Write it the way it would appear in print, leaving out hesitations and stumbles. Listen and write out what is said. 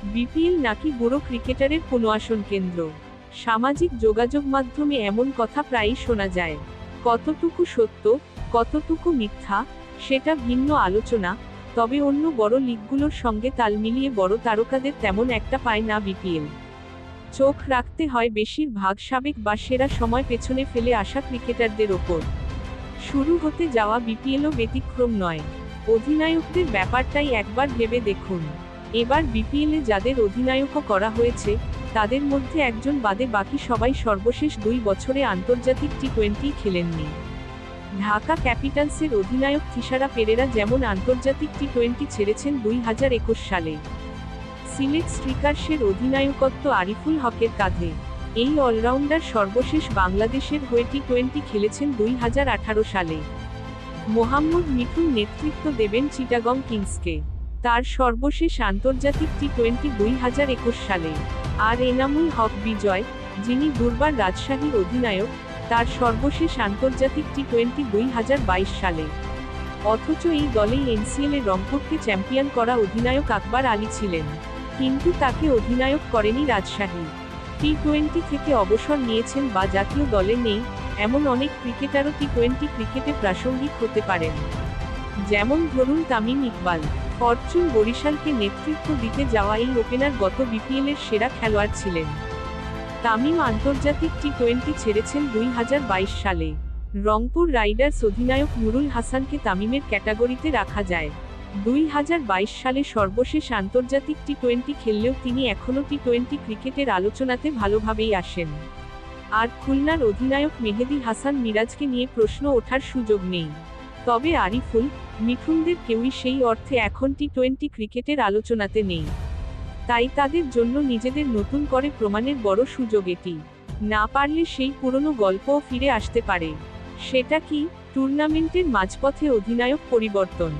BPL নাকি বুড়ো ক্রিকেটারের পুনর্বাসন কেন্দ্র। সামাজিক যোগাযোগ মাধ্যমে এমন কথা প্রায়ই শোনা যায়। কতটুকু সত্য, কতটুকু মিথ্যা, সেটা ভিন্ন আলোচনা। তবে অন্য বড় লিগগুলোর সঙ্গে তাল মিলিয়ে বড় তারকাদের তেমন একটা পায় না বিপিএল। চোখ রাখতে হয় বেশিরভাগ সাবেক বা সেরা সময় পেছনে ফেলে আসা ক্রিকেটারদের ওপর। শুরু হতে যাওয়া বিপিএলও ব্যতিক্রম নয়। অধিনায়কদের ব্যাপারটাই একবার ভেবে দেখুন। এবার বিপিএলে যাদের অধিনায়কও করা হয়েছে, তাদের মধ্যে একজন বাদে বাকি সবাই সর্বশেষ 2 বছরে আন্তর্জাতিক টি-20 খেলেননি। ঢাকা ক্যাপিটালসের অধিনায়ক থিসারা পেরেরা যেমন আন্তর্জাতিক টি-20 ছেড়েছেন 2021 সালে। সিলেট স্ট্রিকার্সের অধিনায়কত্ব আরিফুল হকের কাঁধে। এই অলরাউন্ডার সর্বশেষ বাংলাদেশের হয়ে টি-20 খেলেছেন 2018 সালে। মোহাম্মদ মিঠুন নেতৃত্ব দেবেন চিটাগং কিংসকে। তার সর্বশেষ আন্তর্জাতিক টি-20 2021 সালে। আর এনামুল হক বিজয়, যিনি দুর্বার রাজশাহীর অধিনায়ক, তার সর্বশেষ আন্তর্জাতিক টি-20 2022 সালে। অথচ এই দলেই এনসিএলে রংপুরকে চ্যাম্পিয়ন করা অধিনায়ক আকবর আলী ছিলেন। কিন্তু তাকে অধিনায়ক করেনি রাজশাহী। টি-20 থেকে অবসর নিয়েছেন বা জাতীয় দলে নেই, এমন অনেক ক্রিকেটারও টি-20 ক্রিকেটে প্রাসঙ্গিক হতে পারেন। যেমন ধরুন তামিম ইকবাল। ফরচুন বরিশালকে নেতৃত্ব দিতে যাওয়া এই ওপেনার গত বিপিএলের সেরা খেলোয়াড় ছিলেন। তামিম আন্তর্জাতিক টি-20 ছেড়েছেন 2022 সালে। রংপুর রাইডার্স অধিনায়ক নুরুল হাসানকে তামিমের ক্যাটাগরিতে রাখা যায়। 2022 সালে সর্বশেষ আন্তর্জাতিক টি-20 খেললেও তিনি এখনও টি-20 ক্রিকেটের আলোচনাতে ভালোভাবেই আসেন। আর খুলনার অধিনায়ক মেহেদী হাসান মিরাজকে নিয়ে প্রশ্ন ওঠার সুযোগ নেই। তবে আরিফুল, মিঠুনদের কেউই সেই অর্থে এখন টি-20 ক্রিকেটের আলোচনাতে নেই। তাই তাদের জন্য নিজেদের নতুন করে প্রমাণের বড় সুযোগ এটি। না পারলে সেই পুরনো গল্পও ফিরে আসতে পারে। সেটা কি? টুর্নামেন্টের মাঝপথে অধিনায়ক পরিবর্তন।